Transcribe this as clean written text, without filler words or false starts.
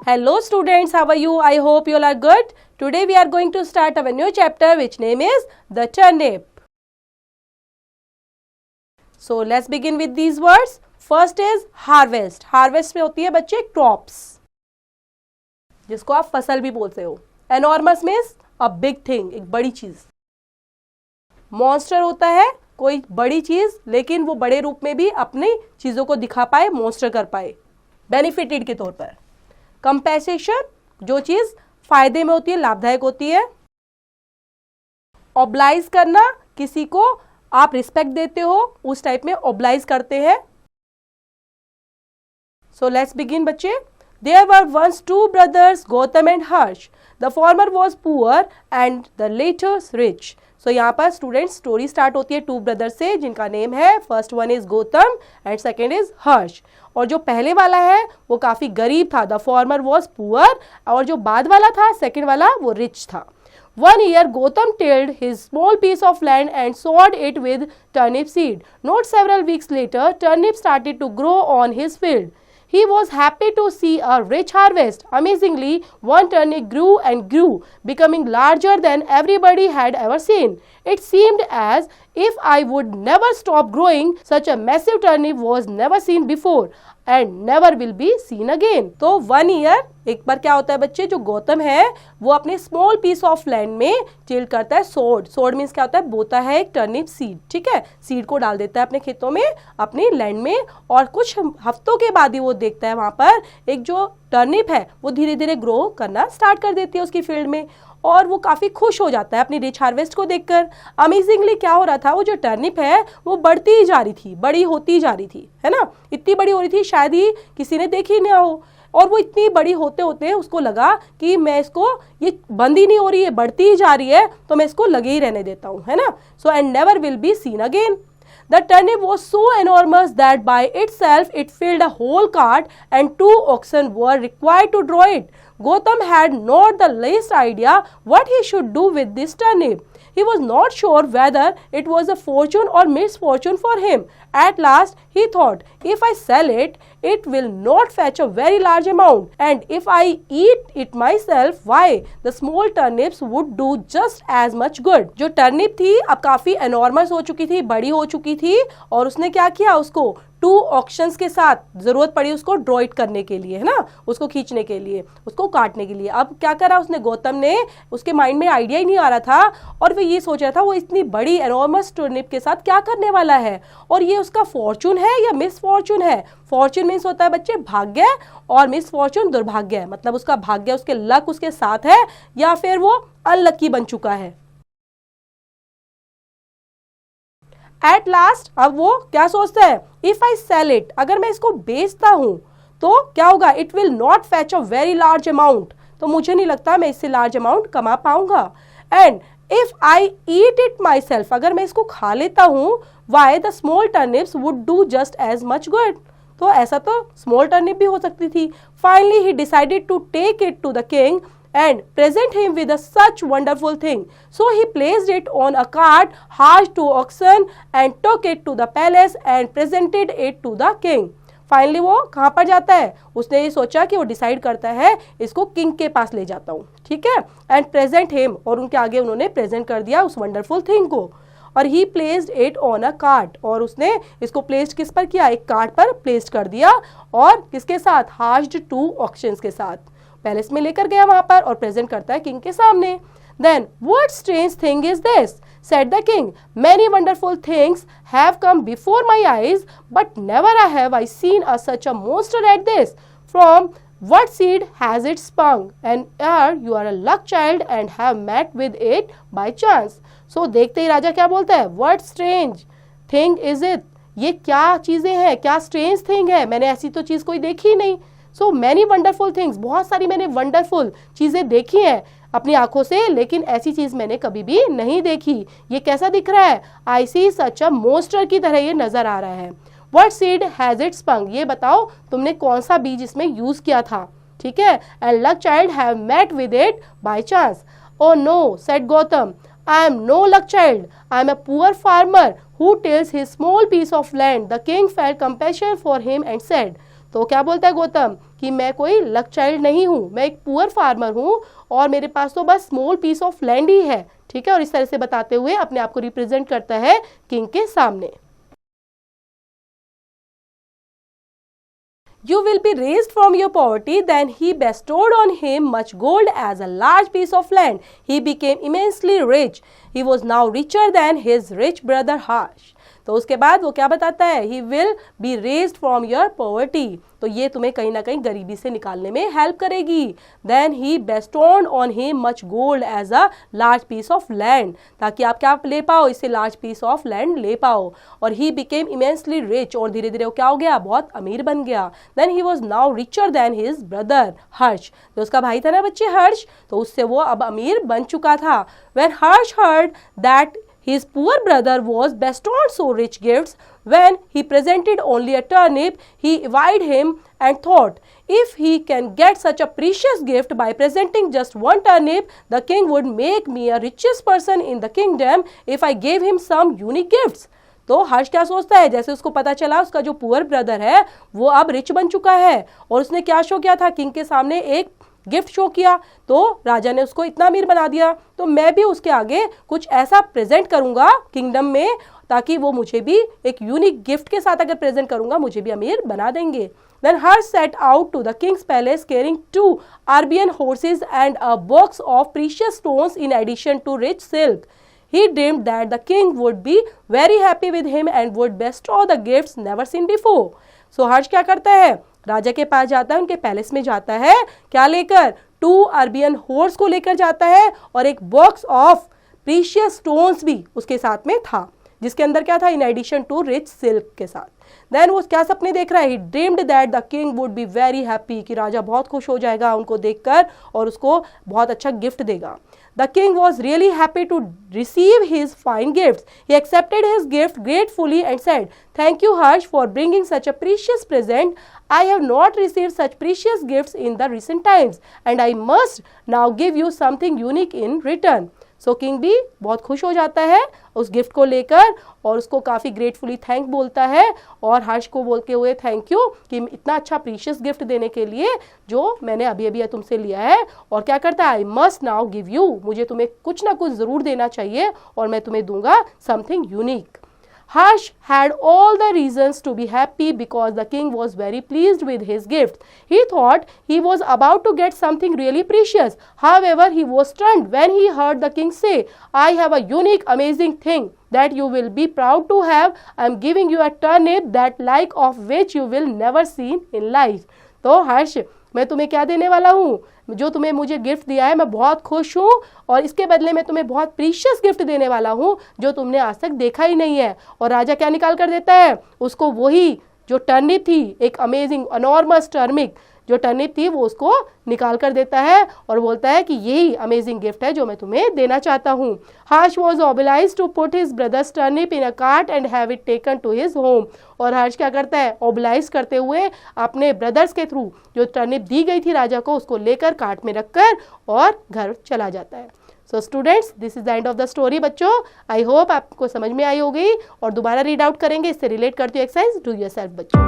Hello students, how are you? I hope you all are good. Today we are going to start our new chapter which name is the turnip. So let's begin with these words. First is harvest. Harvest में होती है बच्चे crops, जिसको आप फसल भी बोलते हो. Enormous means a big thing, एक बड़ी चीज. Monster होता है कोई बड़ी चीज लेकिन वो बड़े रूप में भी अपनी चीजों को दिखा पाए, monster कर पाए, बेनिफिटेड के तौर पर. कंपेंसेशन, जो चीज फायदे में होती है, लाभदायक होती है. ऑब्लाइज करना, किसी को आप रिस्पेक्ट देते हो उस टाइप में ऑब्लाइज करते हैं. सो लेट्स बिगिन बच्चे. There were once two brothers Gautam and Harsh. The former was poor and the latter rich. So यहाँ पर स्टूडेंट स्टोरी स्टार्ट होती है टू ब्रदर से जिनका नेम है, first one is Gautam and second is Harsh. और जो पहले वाला है वो काफी गरीब था, द फॉर्मर वॉज पुअर, और जो बाद वाला था सेकेंड वाला वो रिच था. One year Gautam tilled his small piece of land and sowed it with turnip seed. Not several weeks later, turnip started to grow on his field. He was happy to see a rich harvest. Amazingly, one turnip grew and grew, becoming larger than everybody had ever seen. It seemed as if I would never stop growing. Such a massive turnip was never seen before and never will be seen again. तो 1 year एक बार क्या होता है बच्चे, जो गौतम है वो अपने स्मॉल पीस ऑफ लैंड में टिल करता है. सोड मीन्स क्या होता है, बोता है एक टर्निप सीड. ठीक है, सीड को डाल देता है अपने खेतों में, अपनी लैंड में, और कुछ हफ्तों के बाद ही वो देखता है वहां पर एक जो टर्निप है वो धीरे धीरे ग्रो करना स्टार्ट कर देती है उसकी फील्ड में, और वो काफी खुश हो जाता है अपनी रिच हार्वेस्ट को देखकर. अमेजिंगली क्या हो रहा था, वो जो टर्निप है वो बढ़ती ही जा रही थी, बड़ी होती जा रही थी, है ना. इतनी बड़ी हो रही थी शायद ही किसी ने देखी ना हो, और वो इतनी बड़ी होते होते उसको लगा कि मैं इसको, ये बंद ही नहीं हो रही है, बढ़ती ही जा रही है, तो मैं इसको लगे ही रहने देता हूँ, है ना. So and never will be seen again. The turnip was so enormous that by itself it filled a whole cart and 2 oxen were required to draw it. Gautam had not the least idea what he should do with this turnip. He was not sure whether it was a fortune or misfortune for him. At last, he thought, if I sell it, it will not fetch a very large amount. And if I eat it myself, why, the small turnips would do just as much good. जो turnip थी अब काफी enormous हो चुकी थी, बड़ी हो चुकी थी, और उसने क्या किया, उसको 2 ऑक्शंस के साथ जरूरत पड़ी उसको ड्रॉ इट करने के लिए, है ना, उसको खींचने के लिए, उसको काटने के लिए. अब क्या करा उसने, गौतम ने, उसके माइंड में आइडिया ही नहीं आ रहा था, और वो ये सोच रहा था वो इतनी बड़ी एनॉर्मस टर्निप के साथ क्या करने वाला है, और ये उसका फॉर्चून है या मिसफॉर्चून है. फॉर्चून मीन्स होता है बच्चे भाग्य, और मिसफॉर्चून दुर्भाग्य है, मतलब उसका भाग्य, उसके लक उसके साथ है या फिर वो अनलकी बन चुका है. एट लास्ट अब वो क्या सोचता है, इफ आई सेल इट, अगर मैं इसको बेचता हूं तो क्या होगा, it will not fetch a very large amount, तो मुझे नहीं लगता मैं इससे लार्ज अमाउंट कमा पाऊंगा. And if I eat it myself, अगर मैं इसको खा लेता हूं, why the small turnips would do just as much good, तो ऐसा तो स्मॉल टर्निप भी हो सकती थी. Finally he decided to take it to the king and present him with such wonderful thing. So he placed it on a cart, harnessed 2 oxen and took it to the palace and presented it to the king. Finally वो कहाँ पर जाता है, उसने ये सोचा कि वो डिसाइड करता है इसको किंग के पास ले जाता हूँ, ठीक है. एंड प्रेजेंट हिम, और उनके आगे उन्होंने प्रेजेंट कर दिया उस वंडरफुल थिंग को. और ही placed it on a cart, और उसने इसको प्लेस्ड किस पर किया, एक कार्ट पर प्लेस्ड कर दिया, और किसके साथ, हार्स्ड 2 ऑक्शंस के साथ पैलेस में लेकर गया वहां पर और प्रेजेंट करता है किंग के सामने. Then what strange thing is this, said the king. Many wonderful things have come before my eyes, but never have I seen such a monster at this. From what seed has it sprung? And you are a luck child and have met with it by chance. So देखते ही राजा क्या बोलता है, what strange thing is it? ये क्या चीजें हैं, क्या strange thing है, मैंने ऐसी तो चीज कोई देखी नहीं. So many wonderful things, बहुत सारी मैंने wonderful चीजें देखी हैं अपनी आंखों से, लेकिन ऐसी चीज मैंने कभी भी नहीं देखी. ये कैसा दिख रहा है, I see such a monster की तरह ये नजर आ रहा है. What seed has it sprung? ये बताओ तुमने कौन सा बीज इसमें यूज किया था, ठीक है. And luck child have met with it by chance. Oh no, said Gautam. I am no luck child. I am a poor farmer who tills his small piece of land. The king felt compassion for him and said, तो क्या बोलता है गौतम कि मैं कोई luck child नहीं हूँ, मैं एक पुअर फार्मर हूँ और मेरे पास तो बस स्मॉल पीस ऑफ लैंड ही है, ठीक है। और इस तरह से बताते हुए अपने आप को रिप्रेजेंट करता है किंग के सामने। You will be raised from your poverty. Then he bestowed on him much gold as a large piece of land. He became immensely rich. He was now richer than his rich brother Harsh. तो उसके बाद वो क्या बताता है, he will be raised from your poverty, तो ये तुम्हें कहीं ना कहीं गरीबी से निकालने में हेल्प करेगी। Then he bestowed on him much gold as a large piece of land, ताकि आप क्या ले पाओ, इससे लार्ज पीस ऑफ लैंड ले पाओ। और ही बिकेम इमेंसली रिच, और धीरे धीरे वो क्या हो गया, बहुत अमीर बन गया। Then he was now richer than his brother Harsh, जो उसका भाई था ना बच्चे हर्ष, तो उससे वो अब अमीर बन चुका था। When Harsh heard that his poor brother was bestowed so rich gifts, when he presented only a turnip, he eyed him and thought, if he can get such a precious gift by presenting just one turnip, the king would make me a richest person in the kingdom if I gave him some unique gifts. तो हर्ष क्या सोचता है, जैसे उसको पता चला उसका जो पुअर ब्रदर है वो अब रिच बन चुका है, और उसने क्या शो किया था, किंग के सामने एक गिफ्ट शो किया, तो राजा ने उसको इतना अमीर बना दिया, तो मैं भी उसके आगे कुछ ऐसा प्रेजेंट करूंगा किंगडम में, ताकि वो मुझे भी एक यूनिक गिफ्ट के साथ अगर प्रेजेंट करूंगा मुझे भी अमीर बना देंगे। Then Harsh set out to the king's palace carrying 2 Arabian horses and a box of precious stones in addition to rich silk. He dreamed that the king would be very happy with him and would bestow the gifts never seen before. So हर्ष क्या करता है, राजा के पास जाता है, उनके palace में जाता है, क्या लेकर, 2 अरबियन हॉर्स को लेकर जाता है, और एक बॉक्स ऑफ प्रीशियस स्टोन्स भी उसके साथ में था, जिसके अंदर क्या था, in addition to rich silk के साथ। देन वो क्या सपने देख रहा है, he dreamed that the king would be very happy, कि राजा बहुत खुश हो जाएगा उनको देखकर और उसको बहुत अच्छा गिफ्ट देगा। The king was really happy to receive his fine gifts. He accepted his gift gratefully and said, "Thank you, Harsh, for bringing such a precious present. I have not received such precious gifts in the recent times, and I must now give you something unique in return." So king भी बहुत खुश हो जाता है उस gift को लेकर, और उसको काफ़ी ग्रेटफुली थैंक बोलता है, और हर्ष को बोलते हुए थैंक यू कि इतना अच्छा प्रीशियस गिफ्ट देने के लिए जो मैंने अभी अभी तुमसे लिया है। और क्या करता है, I must now give you, मुझे तुम्हें कुछ ना कुछ ज़रूर देना चाहिए और मैं तुम्हें दूंगा something unique. Harsh had all the reasons to be happy because the king was very pleased with his gift. He thought he was about to get something really precious. However, he was stunned when he heard the king say, "I have a unique, amazing thing that you will be proud to have. I am giving you a turnip that like of which you will never seen in life." तो हर्ष, मैं तुम्हें क्या देने वाला हूँ, जो तुम्हें मुझे गिफ्ट दिया है मैं बहुत खुश हूँ, और इसके बदले में तुम्हें बहुत प्रीशियस गिफ्ट देने वाला हूँ जो तुमने आज तक देखा ही नहीं है। और राजा क्या निकाल कर देता है, उसको वही जो टर्निप थी, एक अमेजिंग अनॉर्मस टर्मिक जो टर्निप थी, वो उसको निकाल कर देता है और बोलता है कि यही अमेजिंग गिफ्ट है जो मैं तुम्हें देना चाहता हूँ। Harsh was obliged to put his brothers turnip in a cart and have it taken to his home. और हर्ष क्या करता है, ऑब्लाइज करते हुए अपने ब्रदर्स के थ्रू जो टर्निप दी गई थी राजा को, उसको लेकर कार्ट में रखकर और घर चला जाता है। So students, this is the end of the story बच्चों। आई होप आपको समझ में आई होगी, और दोबारा रीड आउट करेंगे, इससे रिलेट करती हूँ एक्सरसाइज, डू योरसेल्फ बच्चों।